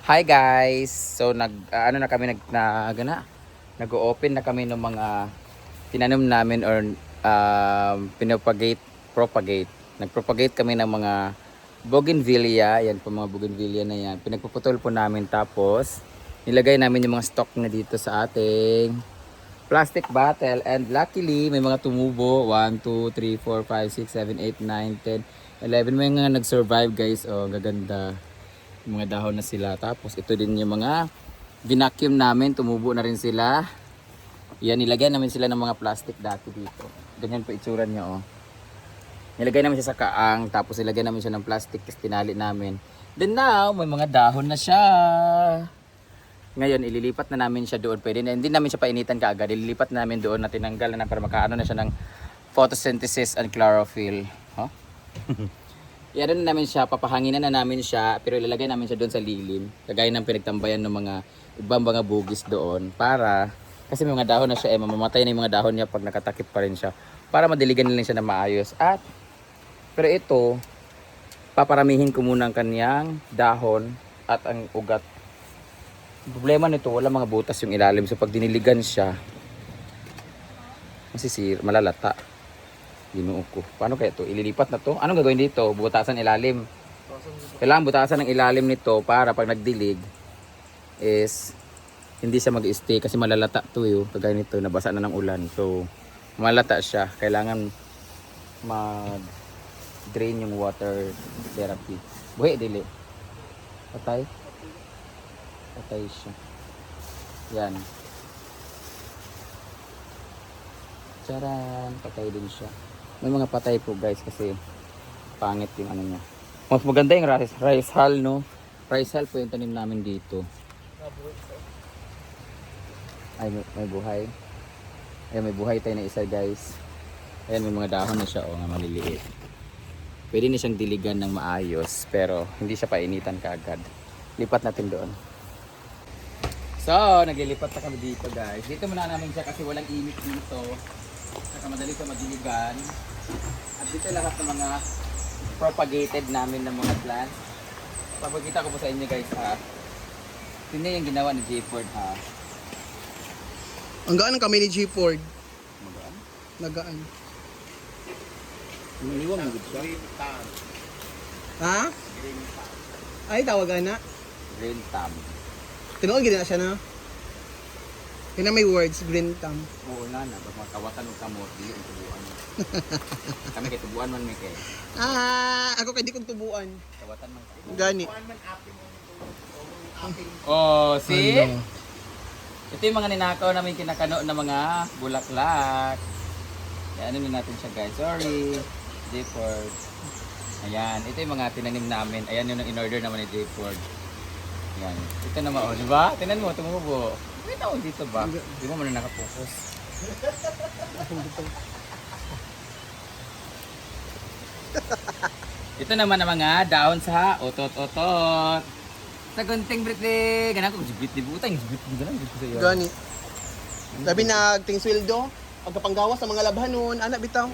Hi guys! So ano na kami nag-open na kami ng mga tinanim namin or propagate. Nagpropagate kami ng mga bougainvillea. Yan po mga bougainvillea na yan. Pinagpuputol po namin tapos nilagay namin yung mga stock na dito sa ating plastic bottle and luckily may mga tumubo 1, 2, 3, 4, 5, 6, 7, 8, 9, 10, 11 may mga nag-survive guys. Oh, gaganda mga dahon na sila. Tapos ito din yung mga vinacuum namin, tumubo na rin sila. Yan, nilagyan namin sila ng mga plastic dati dito. Ganyan po itsura niya, oh. Nilagay namin siya sa kaang, tapos nilagyan namin siya ng plastic, tapos tinali namin. Then now, may mga dahon na siya. Ngayon, ililipat na namin siya doon. Pwede na, hindi namin siya painitan kaagad. Ililipat na namin doon na tinanggal na para makaano na siya ng photosynthesis and chlorophyll. Huh? Iyan na namin siya, papahanginan na namin siya, pero ilalagay namin siya doon sa lilim. Kagaya ng pinagtambayan ng mga ibang mga bugis doon para, kasi may mga dahon na siya, mamamatay na yung mga dahon niya pag nakatakip pa rin siya. Para madiligan na lang siya na maayos. Pero ito, paparamihin ko muna ang kanyang dahon at ang ugat. Problema nito, wala mga butas yung ilalim. So pag diniligan siya, masisir, malalata. Ginoo ko. Paano kaya to? Ililipat na to? Anong gagawin dito? Butasan ilalim. Kailangan butasan ng ilalim nito para pag nagdilig is hindi siya mag-stay kasi malalata to yun. Kagaya nito, nabasa na ng ulan. So, malalata siya. Kailangan mag-drain yung water therapy. Buhay, dili. Patay. Patay siya. Yan. Charan. Patay din siya. May mga patay po guys kasi pangit yung ano niya. Mas maganda yung rice hull, no? Rice hull po yung tanim namin dito. Ay, may buhay. Ayan, may buhay tayo na isa guys. Ayan, may mga dahon na siya, nga maliliit. Pwede na siyang diligan ng maayos pero hindi siya painitan kaagad. Lipat natin doon. So, naglilipat na kami dito guys. Dito muna namin siya kasi walang init dito. Saka madali siya madiligan. At dito lahat ng mga propagated namin ng mga plants. Papagkita ko po sa inyo guys ha. Tingnan yung ginawa ni J. Ford ha. Ang gaan ng kami ni J. Ford. Magaan? Nagaan. Umiiwang na good siya. Ha? Ay, tawagan na. Green thumb. Tinuod gina siya na. Kaya may words, green thumb. Oo na na. Pag matawatan ng kamot, dili ang tubuan. Kami kay tubuan man may kay. Ako kay di kong tubuan. Tawatan man. Gani. Oh, see? Ano? Ito yung mga ninakaw namin kinakano na mga bulaklak. Yan, ano natin siya guys. Sorry. J-Ford. Ayan. Ito yung mga tinanim namin. Ayan yung in-order naman ni J-Ford. Ayan. Ito naman. Oh, di ba? Tinan mo, tumubo. May tao dito ba? Di mo muna nakapokus. Ito naman ang mga dahon sa otot-otot. Sa gunting Britney. Ganun ko, jibit di butang. Jibit di ganun. Gani. Sabi na ting sweldo, pagkapanggawas sa mga labhanon, anak bitaw.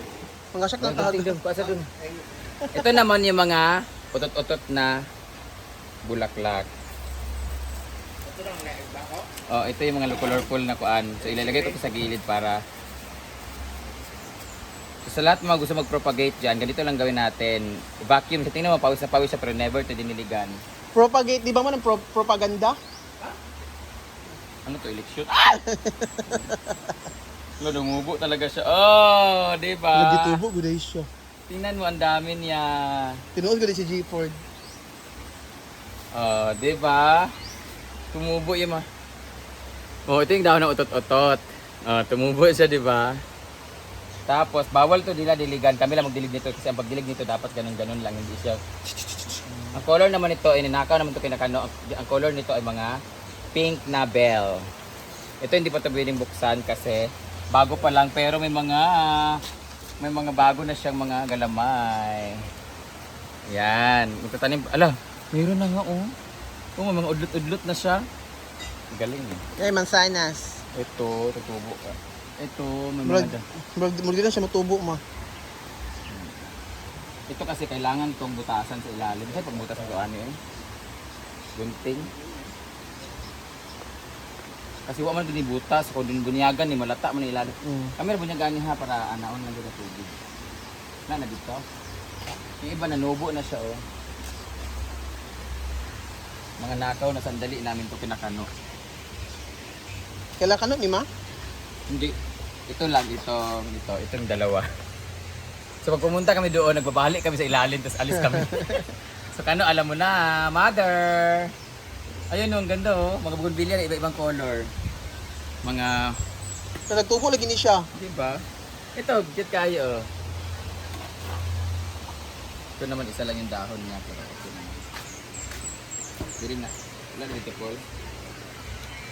Pangasyak lang Gunting doon. Pasa doon. Ito naman yung mga otot-otot na bulaklak. Oh, ito yung mga colorful na kuan. So ilalagay ko sa gilid para so, sa lahat mga gusto mag-propagate diyan, ganito lang gawin natin. Vacuum, sa tingnan mo pawis na pawis siya pero never to diniligan. Propagate, di ba mo ng propaganda? Ano to, election? Lo dumubo talaga siya. Oh, di ba? Nagitubo guday siya. Tingnan mo ang dami niya. Tinuod guday si J. Ford. Oh, di ba? Tumubo yung oh, ito yung dahon ng utot-utot. Oh, tumubo siya, di ba? Tapos, bawal to diligan. Kami lang magdilig nito kasi ang pagdilig nito dapat ganun-ganun lang. Hindi siya. Ang color naman nito, ininakaw naman ito kinakano. Ang color nito ay mga pink na bell. Ito hindi pa ito pwedeng buksan kasi bago pa lang. Pero may mga bago na siyang mga galamay. Yan. Magtatanim. Ala, mayroon na nga oh. Oh, may mga udlot-udlot na siya. Galing eh. Ay, mansanas. Ito, tutubo ka. Ito, may Murag, mga murag na siya matubo ma. Ito kasi kailangan tong butasan sa ilalim. Kasi pag butas ng doon eh. Gunting. Kasi wa man din butas, kung din bunyagan ni malata man ilalim. Mm. Kami ra bunyagan ni ha para anaon lang gud tubig. Na dito. Yung iba nanubo na siya oh. Mga nakaw na sandali namin to pinakano. Kailan ka nun, ni ma? Hindi. Ito lang, itong dalawa. So pag pumunta kami doon, nagbabalik kami sa ilalim, tapos alis kami. So kano, alam mo na, mother! Ayun oh, ang ganda oh, mga bougainvillea na iba-ibang color. Mga, So, nagtubo lagi ni siya. di ba? Ito, cute kayo oh. Ito naman, isa lang yung dahon niya. Pero ito naman. Bili na. Wala na dito, Paul.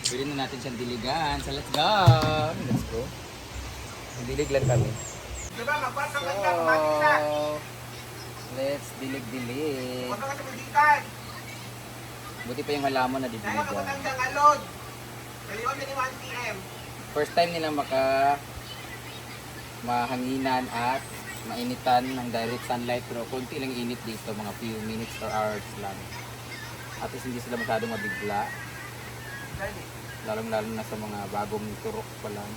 Bili na natin siyang diligan. So let's go! Let's go. Dilig lang kami. Diba, magpasok So, let's dilig-dilig. Buti pa yung halaman na didiligan. alod. Kaliwan na ni 1 p.m. First time nila mahanginan at mainitan ng direct sunlight, pero konti lang init dito, mga few minutes or hours lang. At least hindi sila masyadong mabigla. Lalong-lalo na sa mga bagong turok pa lang.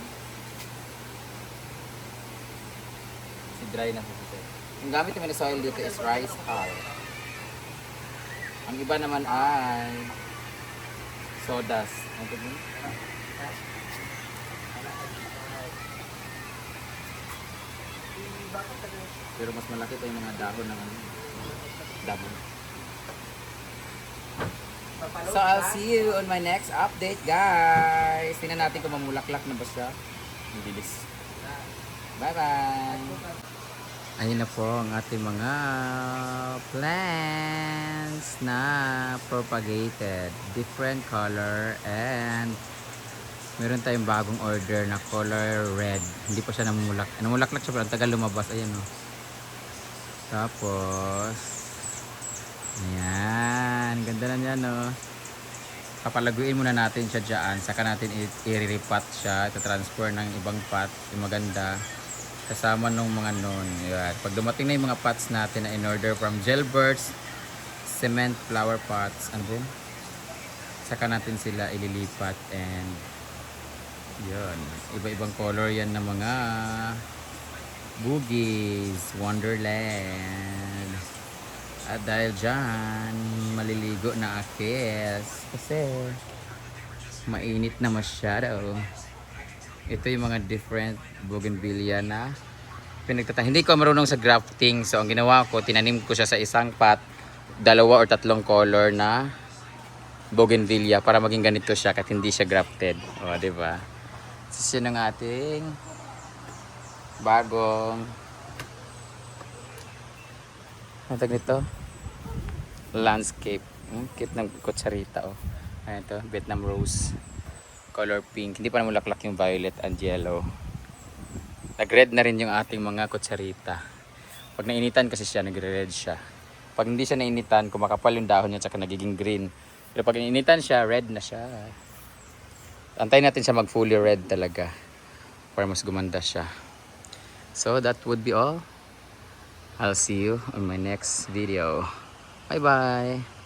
Si dry na sa sisi. Yung gamit naman na soil dito is rice hull. Ang iba naman ay sodas. Ano ba? Pero mas malaki pa yung mga dahon ng damo. So I'll see you on my next update, guys. Tingnan natin kung mamulaklak na ba siya. Ang bilis. Bye-bye! Ayun na po ang ating mga plants na propagated. Different color and meron tayong bagong order na color red. Hindi pa siya namumulak. Namulaklak siya pero ang tagal lumabas. Ayan o. Tapos ayan. Ganda na niya no. Papalaguin muna natin siya dyan. Saka natin i-repot siya. Ito-transfer ng ibang pot. Yung maganda. Kasama nung mga nun. Ayan. Pag dumating na yung mga pots natin na in order from Gelbert's cement flower pots. Ano din? Saka natin sila ililipat and yun. Iba-ibang color yan ng mga boogies. Wonderland. At dahil dyan, maliligo na akis. Kasi mainit na masyado. Ito yung mga different bougainvillea na pinagtatanim. Hindi ko marunong sa grafting. So ang ginawa ko, tinanim ko siya sa isang pot, 2 or 3 color na bougainvillea para maging ganito siya kahit hindi siya grafted. O, di ba? So yun ang ating bagong ano tawag nito? Landscape. Cute ng kutsarita oh. Ayan ito, Vietnam rose. Color pink. Hindi pa namulaklak yung violet and yellow. Nag-red na rin yung ating mga kutsarita. Pag nainitan kasi siya, nagre-red siya. Pag hindi siya nainitan, kumakapal yung dahon niya at nagiging green. Pero pag nainitan siya, red na siya. Antayin natin siya mag-fully red talaga para mas gumanda siya. So that would be all. I'll see you on my next video. Bye bye!